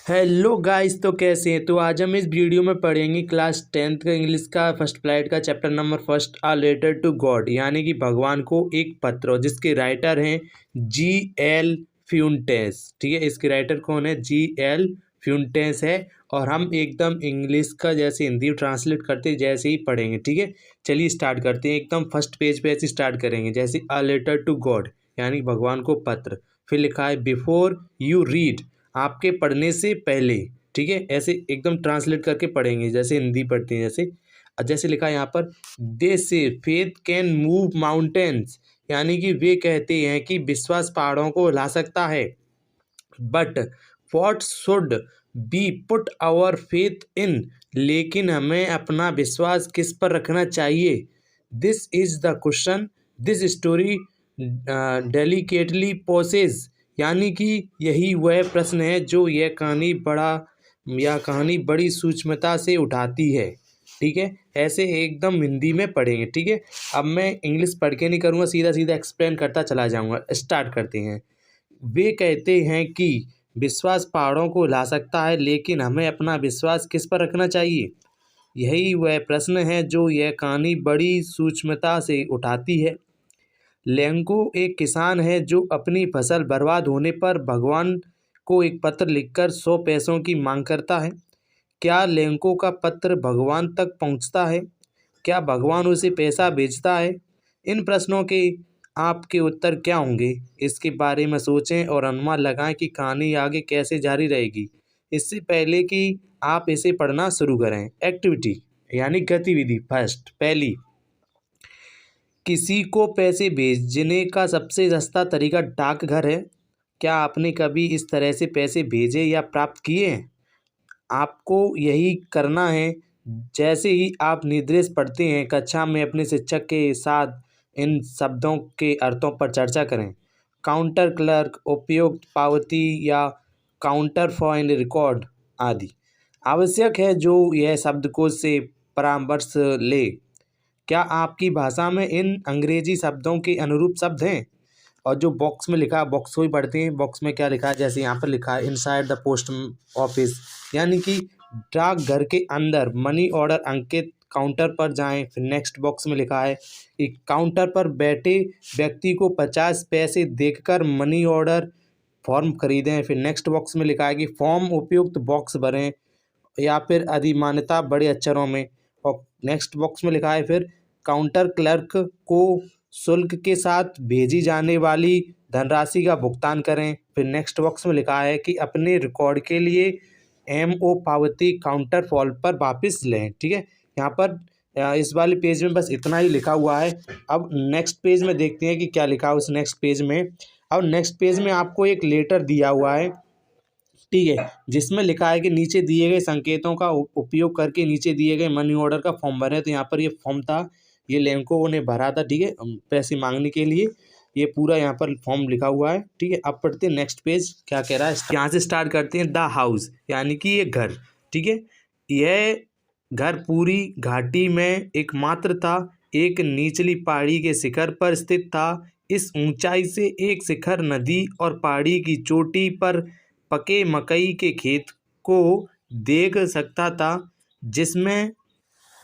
Hello guys, तो कैसे हैं। तो आज हम इस वीडियो में पढ़ेंगे क्लास 10th का इंग्लिश का फर्स्ट फ्लाइट का chapter number first, a letter to God, यानी कि भगवान को एक पत्र, जिसके राइटर हैं G.L. फ्यूंटेस। ठीक है, इसके राइटर कौन है? G.L. फ्यूंटेस है। और हम एकदम इंग्लिश का जैसे हिंदी ट्रांसलेट करते जैसे ही पढ़ेंगे। ठीक है, चलिए स्टार्ट करते हैं। एकदम फर्स्ट पेज पे ऐसे स्टार्ट करेंगे, जैसे आ लेटर टू गॉड यानी भगवान को पत्र। फिर लिखा है बिफोर यू रीड, आपके पढ़ने से पहले। ठीक है, ऐसे एकदम ट्रांसलेट करके पढ़ेंगे जैसे हिंदी पढ़ते हैं। जैसे लिखा है यहाँ पर, दे से फेथ कैन मूव माउंटेन्स, यानी कि वे कहते हैं कि विश्वास पहाड़ों को हिला सकता है। But what should be put our faith in, लेकिन हमें अपना विश्वास किस पर रखना चाहिए? This is the question this story delicately poses, यानी कि यही वह प्रश्न है जो यह कहानी बड़ी सूक्ष्मता से उठाती है। ठीक है, ऐसे एकदम हिंदी में पढ़ेंगे। ठीक है, अब मैं इंग्लिश पढ़ के नहीं करूँगा, सीधा सीधा एक्सप्लेन करता चला जाऊँगा। स्टार्ट करते हैं। वे कहते हैं कि विश्वास पहाड़ों को हिला सकता है, लेकिन हमें अपना विश्वास किस पर रखना चाहिए? यही वह प्रश्न है जो यह कहानी बड़ी सूक्ष्मता से उठाती है। लेंको एक किसान है जो अपनी फसल बर्बाद होने पर भगवान को एक पत्र लिखकर 100 पैसों की मांग करता है। क्या लेंको का पत्र भगवान तक पहुंचता है? क्या भगवान उसे पैसा भेजता है? इन प्रश्नों के आपके उत्तर क्या होंगे? इसके बारे में सोचें और अनुमान लगाएं कि कहानी आगे कैसे जारी रहेगी। इससे पहले कि आप इसे पढ़ना शुरू करें, एक्टिविटी यानी गतिविधि फर्स्ट, पहली, किसी को पैसे भेजने का सबसे सस्ता तरीका डाकघर है। क्या आपने कभी इस तरह से पैसे भेजे या प्राप्त किए हैं? आपको यही करना है। जैसे ही आप निर्देश पढ़ते हैं, कक्षा में अपने शिक्षक के साथ इन शब्दों के अर्थों पर चर्चा करें। काउंटर क्लर्क, उपयुक्त पावती या काउंटर फॉर रिकॉर्ड आदि आवश्यक है जो यह शब्दकोश से परामर्श ले। क्या आपकी भाषा में इन अंग्रेजी शब्दों के अनुरूप शब्द हैं? और जो बॉक्स में लिखा है, बॉक्स को ही पढ़ते हैं। बॉक्स में क्या लिखा है? जैसे यहाँ पर लिखा है इनसाइड द पोस्ट ऑफिस, यानी कि डाकघर के अंदर मनी ऑर्डर अंकित काउंटर पर जाएं। फिर नेक्स्ट बॉक्स में लिखा है कि काउंटर पर बैठे व्यक्ति को 50 पैसे देकर मनी ऑर्डर फॉर्म खरीदें। फिर नेक्स्ट बॉक्स में लिखा है कि फॉर्म उपयुक्त बॉक्स भरें या फिर अधिमान्यता बड़े अक्षरों में। और नेक्स्ट बॉक्स में लिखा है फिर काउंटर क्लर्क को शुल्क के साथ भेजी जाने वाली धनराशि का भुगतान करें। फिर नेक्स्ट बॉक्स में लिखा है कि अपने रिकॉर्ड के लिए MO पावती काउंटर फॉल पर वापस लें। ठीक है, यहाँ पर इस वाले पेज में बस इतना ही लिखा हुआ है। अब नेक्स्ट पेज में देखते हैं कि क्या लिखा है उस नेक्स्ट पेज में। अब नेक्स्ट पेज में आपको एक लेटर दिया हुआ है, ठीक है, जिसमें लिखा है कि नीचे दिए गए संकेतों का उपयोग करके नीचे दिए गए मनी ऑर्डर का फॉर्म भरें। तो यहाँ पर ये फॉर्म था, ये लेंको ने भरा था। ठीक है, पैसे मांगने के लिए ये पूरा यहाँ पर फॉर्म लिखा हुआ है। ठीक है, अब पढ़ते हैं नेक्स्ट पेज क्या कह रहा है। यहाँ से स्टार्ट करते हैं। द हाउस, यानी कि ये घर। ठीक है, यह घर पूरी घाटी में एकमात्र था, एक निचली पहाड़ी के शिखर पर स्थित था। इस ऊंचाई से एक शिखर नदी और पहाड़ी की चोटी पर पके मकई के खेत को देख सकता था, जिसमें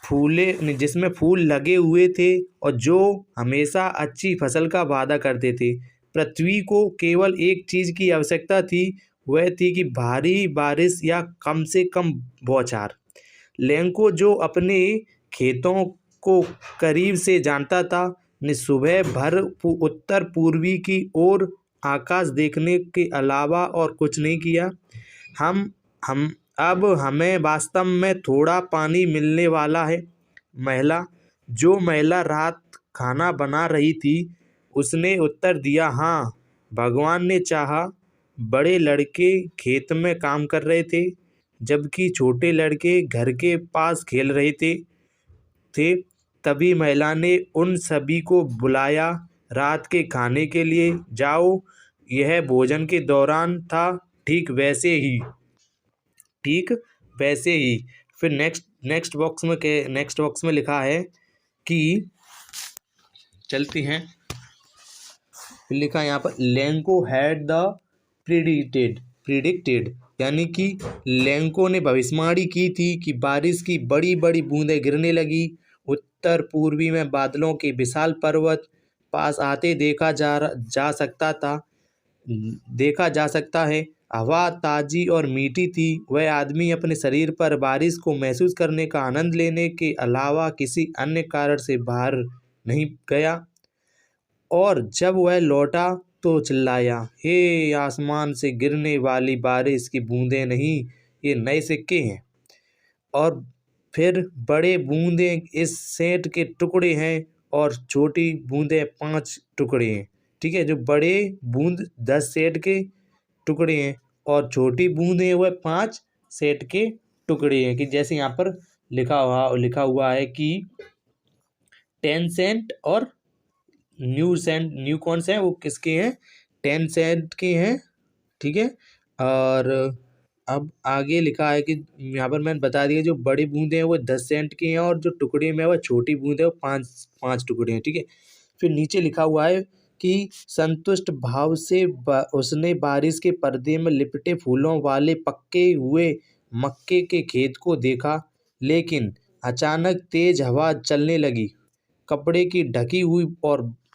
फूल लगे हुए थे और जो हमेशा अच्छी फसल का वादा करते थे। पृथ्वी को केवल एक चीज़ की आवश्यकता थी, वह थी कि भारी बारिश या कम से कम बौछार। लेंको, जो अपने खेतों को करीब से जानता था, ने सुबह भर उत्तर पूर्वी की ओर आकाश देखने के अलावा और कुछ नहीं किया। हम अब हमें वास्तव में थोड़ा पानी मिलने वाला है। जो महिला रात खाना बना रही थी, उसने उत्तर दिया, हाँ, भगवान ने चाहा। बड़े लड़के खेत में काम कर रहे थे, जबकि छोटे लड़के घर के पास खेल रहे थे। तभी महिला ने उन सभी को बुलाया, रात के खाने के लिए जाओ। यह भोजन के दौरान था, ठीक वैसे ही। फिर नेक्स्ट बॉक्स में लिखा है कि चलते हैं। फिर लिखा है यहाँ पर, लेंको हैड द प्रिडिक्टेड यानी कि लेंको ने भविष्यवाणी की थी कि बारिश की बड़ी बड़ी बूंदें गिरने लगी। उत्तर पूर्वी में बादलों के विशाल पर्वत पास आते देखा जा सकता है। हवा ताजी और मीठी थी। वह आदमी अपने शरीर पर बारिश को महसूस करने का आनंद लेने के अलावा किसी अन्य कारण से बाहर नहीं गया, और जब वह लौटा तो चिल्लाया, हे आसमान से गिरने वाली बारिश की बूंदें नहीं, ये नए सिक्के हैं। और फिर बड़े बूंदें इस सेंट के टुकड़े हैं और छोटी बूंदें 5 टुकड़े हैं। ठीक है, जो बड़े बूंद 10 सेंट के टुकड़े हैं और छोटी बूंदें वह 5 सेंट के टुकड़े हैं। कि जैसे यहाँ पर लिखा हुआ है कि 10 सेंट और न्यू कौन से हैं, वो किसके हैं, 10 सेंट के हैं। ठीक है, और अब आगे लिखा है कि यहाँ पर मैंने बता दिया, जो बड़ी बूंदें हैं वो 10 सेंट की हैं और जो टुकड़े में वह छोटी बूंदें वो 5 टुकड़े हैं। ठीक है, फिर नीचे लिखा हुआ है कि संतुष्ट भाव से उसने बारिश के पर्दे में लिपटे फूलों वाले पके हुए मक्के के खेत को देखा, लेकिन अचानक तेज हवा चलने लगी, कपड़े की ढकी हुई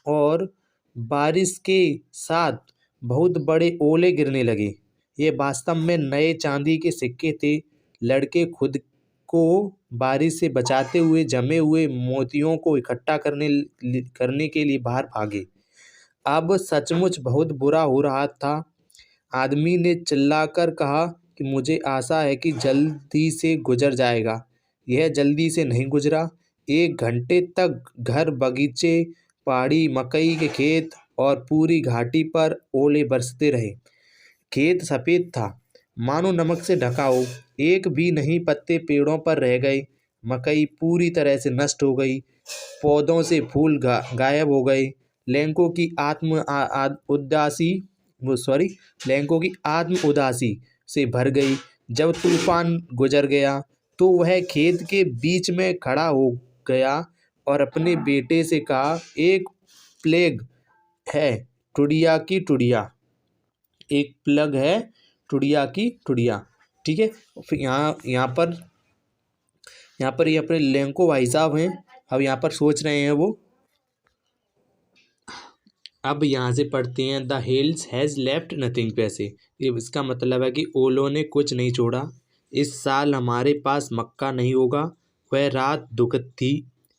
और बारिश के साथ बहुत बड़े ओले गिरने लगे। ये वास्तव में नए चांदी के सिक्के थे। लड़के खुद को बारिश से बचाते हुए जमे हुए मोतियों को इकट्ठा करने के लिए बाहर भागे। अब सचमुच बहुत बुरा हो रहा था। आदमी ने चिल्लाकर कहा कि मुझे आशा है कि जल्दी से गुजर जाएगा। यह जल्दी से नहीं गुजरा। 1 घंटे तक घर, बगीचे, पहाड़ी, मकई के खेत और पूरी घाटी पर ओले बरसते रहे। खेत सफ़ेद था, मानो नमक से ढका हो। एक भी नहीं पत्ते पेड़ों पर रह गए। मकई पूरी तरह से नष्ट हो गई। पौधों से फूल गायब हो गए। लैंको की आत्म उदासी से भर गई। जब तूफान गुजर गया तो वह खेत के बीच में खड़ा हो गया और अपने बेटे से कहा, एक प्लेग है टुडिया की टुडिया, एक प्लग है टुडिया की टुडिया। ठीक है, फिर यहाँ पर ये अपने लैंको भाई साहब हैं। अब यहाँ पर सोच रहे हैं वो। अब यहाँ से पढ़ते हैं, the hills has left nothing पे से। ये इसका मतलब है कि ओलों ने कुछ नहीं छोड़ा। इस साल हमारे पास मक्का नहीं होगा। वह रात दुखद थी।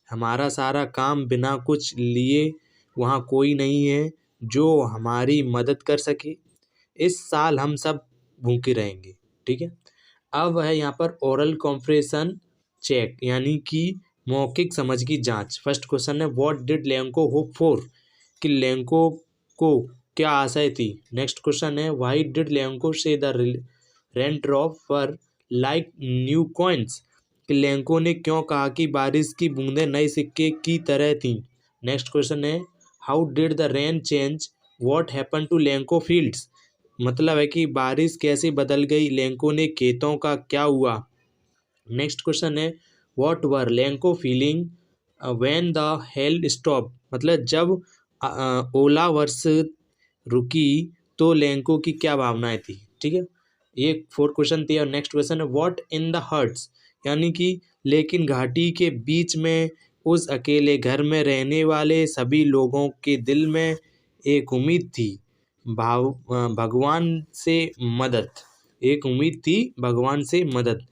हमारा सारा काम बिना कुछ लिए, वहाँ कोई नहीं है जो हमारी मदद कर सके। इस साल हम सब भूखे रहेंगे। ठीक है, अब है यहाँ पर ओरल कॉम्प्रेशन चेक, यानी कि मौखिक समझ की जांच। फर्स्ट क्वेश्चन है, what did Lanco hope for, कि लैंको को क्या आशाएं थी। नेक्स्ट क्वेश्चन है, व्हाई डिड लैंको से the rain drop were like new coins, कि लैंको ने क्यों कहा कि बारिश की बूंदें नए सिक्के की तरह थीं। नेक्स्ट क्वेश्चन है, how did the rain change what happen to Lencho fields, मतलब है कि बारिश कैसे बदल गई लैंको ने खेतों का क्या हुआ। नेक्स्ट क्वेश्चन है, what were Lanco feeling when the hell stop, मतलब जब ओला वर्ष रुकी तो लैंको की क्या भावनाएं थी। ठीक है, ये 4 क्वेश्चन थे। और नेक्स्ट क्वेश्चन है, व्हाट इन द हर्ट्स, यानी कि लेकिन घाटी के बीच में उस अकेले घर में रहने वाले सभी लोगों के दिल में एक उम्मीद थी, भगवान से मदद। एक उम्मीद थी, भगवान से मदद।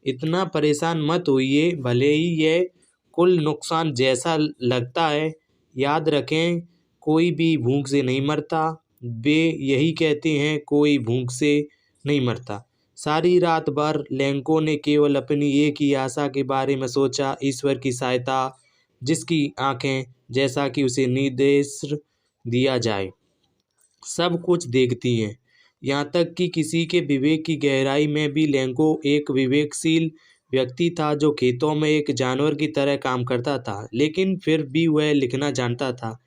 इतना परेशान मत होइए, भले ही यह कुल नुकसान जैसा लगता है। याद रखें, कोई भी भूख से नहीं मरता। वे यही कहते हैं, कोई भूख से नहीं मरता। सारी रात भर लैंको ने केवल अपनी एक ही आशा के बारे में सोचा, ईश्वर की सहायता, जिसकी आंखें, जैसा कि उसे निर्देश दिया जाए, सब कुछ देखती हैं। यहाँ तक कि किसी के विवेक की गहराई में भी लैंको एक विवेकशील व्यक्ति था, जो खेतों में एक जानवर की तरह काम करता था, लेकिन फिर भी वह लिखना जानता था।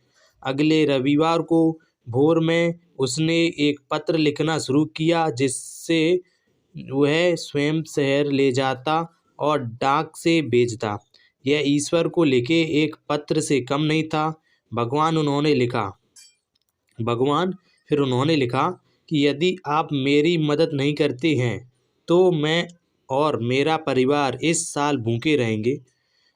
अगले रविवार को भोर में उसने एक पत्र लिखना शुरू किया, जिससे वह स्वयं शहर ले जाता और डाक से भेजता। यह ईश्वर को लिखे एक पत्र से कम नहीं था। भगवान फिर उन्होंने लिखा, कि यदि आप मेरी मदद नहीं करते हैं तो मैं और मेरा परिवार इस साल भूखे रहेंगे।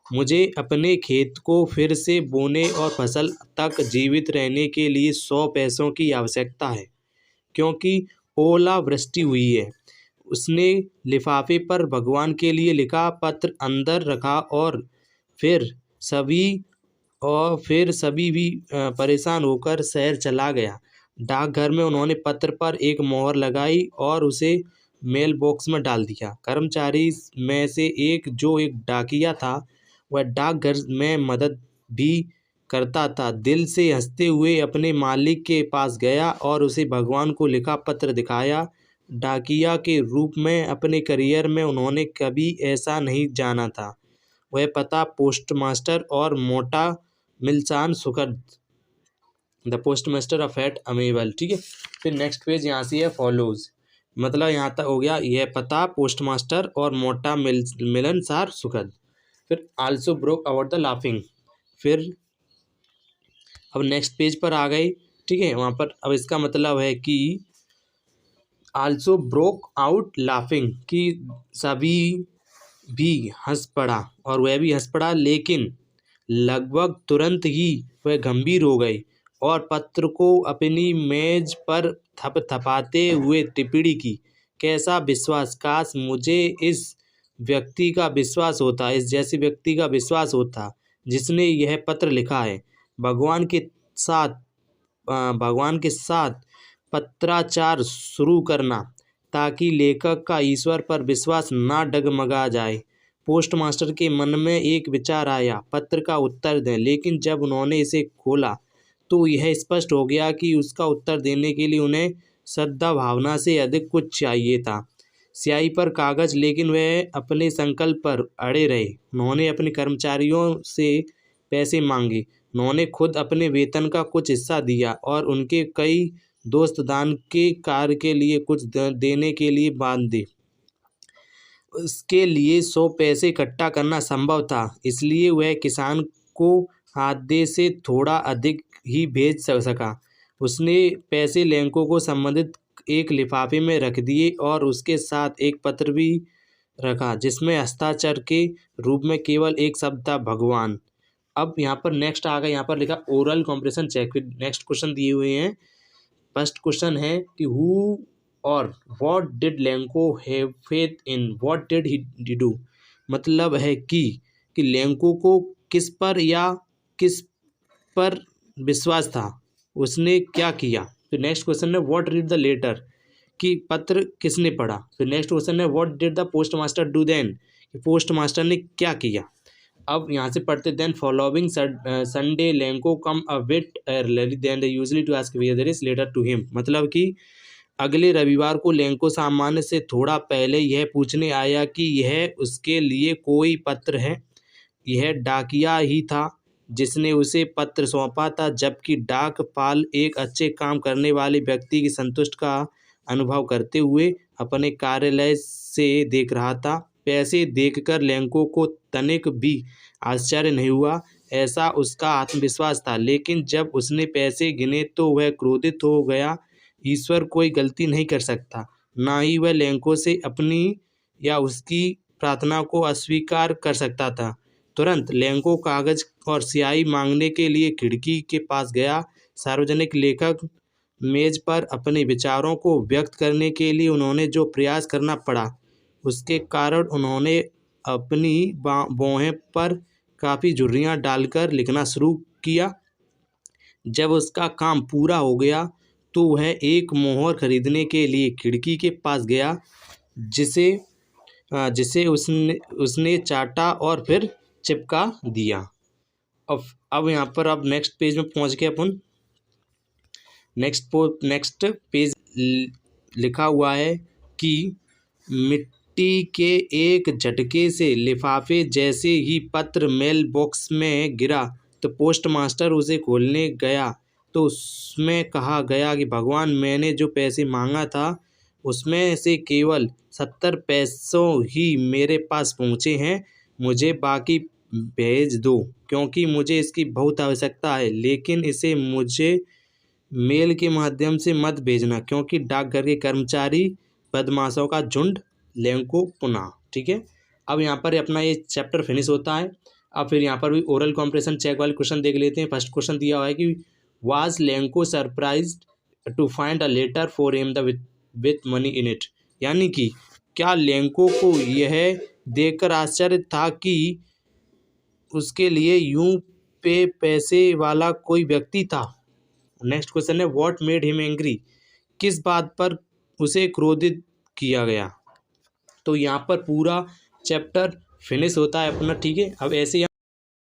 मुझे अपने खेत को फिर से बोने और फसल तक जीवित रहने के लिए 100 पैसों की आवश्यकता है, क्योंकि ओलावृष्टि हुई है। उसने लिफाफे पर भगवान के लिए लिखा पत्र अंदर रखा फिर सभी फिर सभी भी परेशान होकर शहर चला गया। डाकघर में उन्होंने पत्र पर एक मोहर लगाई और उसे मेल बॉक्स में डाल दिया। कर्मचारी में से एक, जो एक डाकिया था, वह डाकघर में मदद भी करता था, दिल से हंसते हुए अपने मालिक के पास गया और उसे भगवान को लिखा पत्र दिखाया। डाकिया के रूप में अपने करियर में उन्होंने कभी ऐसा नहीं जाना था। वह पता पोस्टमास्टर और मोटा मिल्सान सुखद, द पोस्टमास्टर ऑफ एट अमेबल। ठीक है, फिर नेक्स्ट पेज यहाँ से है फॉलोज, मतलब यहाँ तक हो गया यह पता पोस्टमास्टर और मोटा मिलनसार सुखद। फिर also broke about the laughing. फिर अब नेक्स्ट पेज पर आ गए। ठीक है, वहाँ पर अब इसका मतलब है कि आल्सो ब्रोक आउट लाफिंग, कि सभी भी हंस पड़ा और वह भी हंस पड़ा, लेकिन लगभग तुरंत ही वह गंभीर हो गए और पत्र को अपनी मेज पर थपथपाते हुए टिप्पणी की, कैसा विश्वास, काश मुझे इस व्यक्ति का विश्वास होता, इस जैसे व्यक्ति का विश्वास होता जिसने यह पत्र लिखा है। भगवान के साथ पत्राचार शुरू करना ताकि लेखक का ईश्वर पर विश्वास ना डगमगा जाए। पोस्टमास्टर के मन में एक विचार आया, पत्र का उत्तर दें, लेकिन जब उन्होंने इसे खोला तो यह स्पष्ट हो गया कि उसका उत्तर देने के लिए उन्हें श्रद्धा भावना से अधिक कुछ चाहिए था। स्याही पर कागज, लेकिन वह अपने संकल्प पर अड़े रहे। उन्होंने अपने कर्मचारियों से पैसे मांगे, उन्होंने खुद अपने वेतन का कुछ हिस्सा दिया और उनके कई दोस्त दान के कार्य के लिए कुछ देने के लिए बांधे। उसके लिए 100 पैसे इकट्ठा करना संभव था, इसलिए वह किसान को आधे से थोड़ा अधिक ही भेज सका। उसने पैसे लैंको को संबंधित एक लिफाफे में रख दिए और उसके साथ एक पत्र भी रखा, जिसमें हस्ताक्षर के रूप में केवल एक शब्द था, भगवान। अब यहाँ पर नेक्स्ट आ गया, यहाँ पर लिखा oral comprehension check. Next question दिए हुए हैं। फर्स्ट क्वेश्चन है कि who or what did Lencho have faith in, what did he do, मतलब है कि लैंको को किस पर या किस पर विश्वास था, उसने क्या किया। फिर नेक्स्ट क्वेश्चन है व्हाट रीड द लेटर, कि पत्र किसने पढ़ा। फिर नेक्स्ट क्वेश्चन है what did the post master do then, post master ने क्या किया। अब यहाँ से पढ़ते, then following Sunday Lencho come a bit early than they usually to ask whether is letter to him, मतलब कि अगले रविवार को लैंको सामान्य से थोड़ा पहले यह पूछने आया कि यह उसके लिए कोई पत्र है। यह डाकिया ही था जिसने उसे पत्र सौंपा था, जबकि डाकपाल एक अच्छे काम करने वाले व्यक्ति की संतुष्ट का अनुभव करते हुए अपने कार्यालय से देख रहा था। पैसे देखकर लैंको को तनिक भी आश्चर्य नहीं हुआ, ऐसा उसका आत्मविश्वास था, लेकिन जब उसने पैसे गिने तो वह क्रोधित हो गया। ईश्वर कोई गलती नहीं कर सकता, ना ही वह लैंको से अपनी या उसकी प्रार्थना को अस्वीकार कर सकता था। तुरंत लैंको कागज और स्याही मांगने के लिए खिड़की के पास गया। सार्वजनिक लेखक मेज पर अपने विचारों को व्यक्त करने के लिए उन्होंने जो प्रयास करना पड़ा, उसके कारण उन्होंने अपनी भौहें पर काफ़ी झुर्रियाँ डालकर लिखना शुरू किया। जब उसका काम पूरा हो गया तो वह एक मोहर खरीदने के लिए खिड़की के पास गया, जिसे उसने चाटा और फिर चिपका दिया। अब यहाँ पर अब नेक्स्ट पेज में पहुँच गए अपन। नेक्स्ट पेज लिखा हुआ है कि मिट्टी के एक झटके से लिफाफे जैसे ही पत्र मेल बॉक्स में गिरा तो पोस्टमास्टर उसे खोलने गया तो उसमें कहा गया कि भगवान, मैंने जो पैसे मांगा था उसमें से केवल 70 पैसों ही मेरे पास पहुँचे हैं। मुझे बाकी भेज दो, क्योंकि मुझे इसकी बहुत आवश्यकता है, लेकिन इसे मुझे मेल के माध्यम से मत भेजना क्योंकि डाकघर के कर्मचारी बदमाशों का झुंड। लेंको पुनः। ठीक है, अब यहाँ पर अपना ये चैप्टर फिनिश होता है। अब फिर यहाँ पर भी ओरल कॉम्प्रेशन चेक वाले क्वेश्चन देख लेते हैं। फर्स्ट क्वेश्चन दिया हुआ है कि was Lencho surprised to find a letter for him the with money in it, यानी कि क्या लेंको को यह देखकर आश्चर्य था कि उसके लिए यूं पे पैसे वाला कोई व्यक्ति था। नेक्स्ट क्वेश्चन है व्हाट मेड हिम एंग्री, किस बात पर उसे क्रोधित किया गया। तो यहाँ पर पूरा चैप्टर फिनिश होता है अपना। ठीक है, अब ऐसे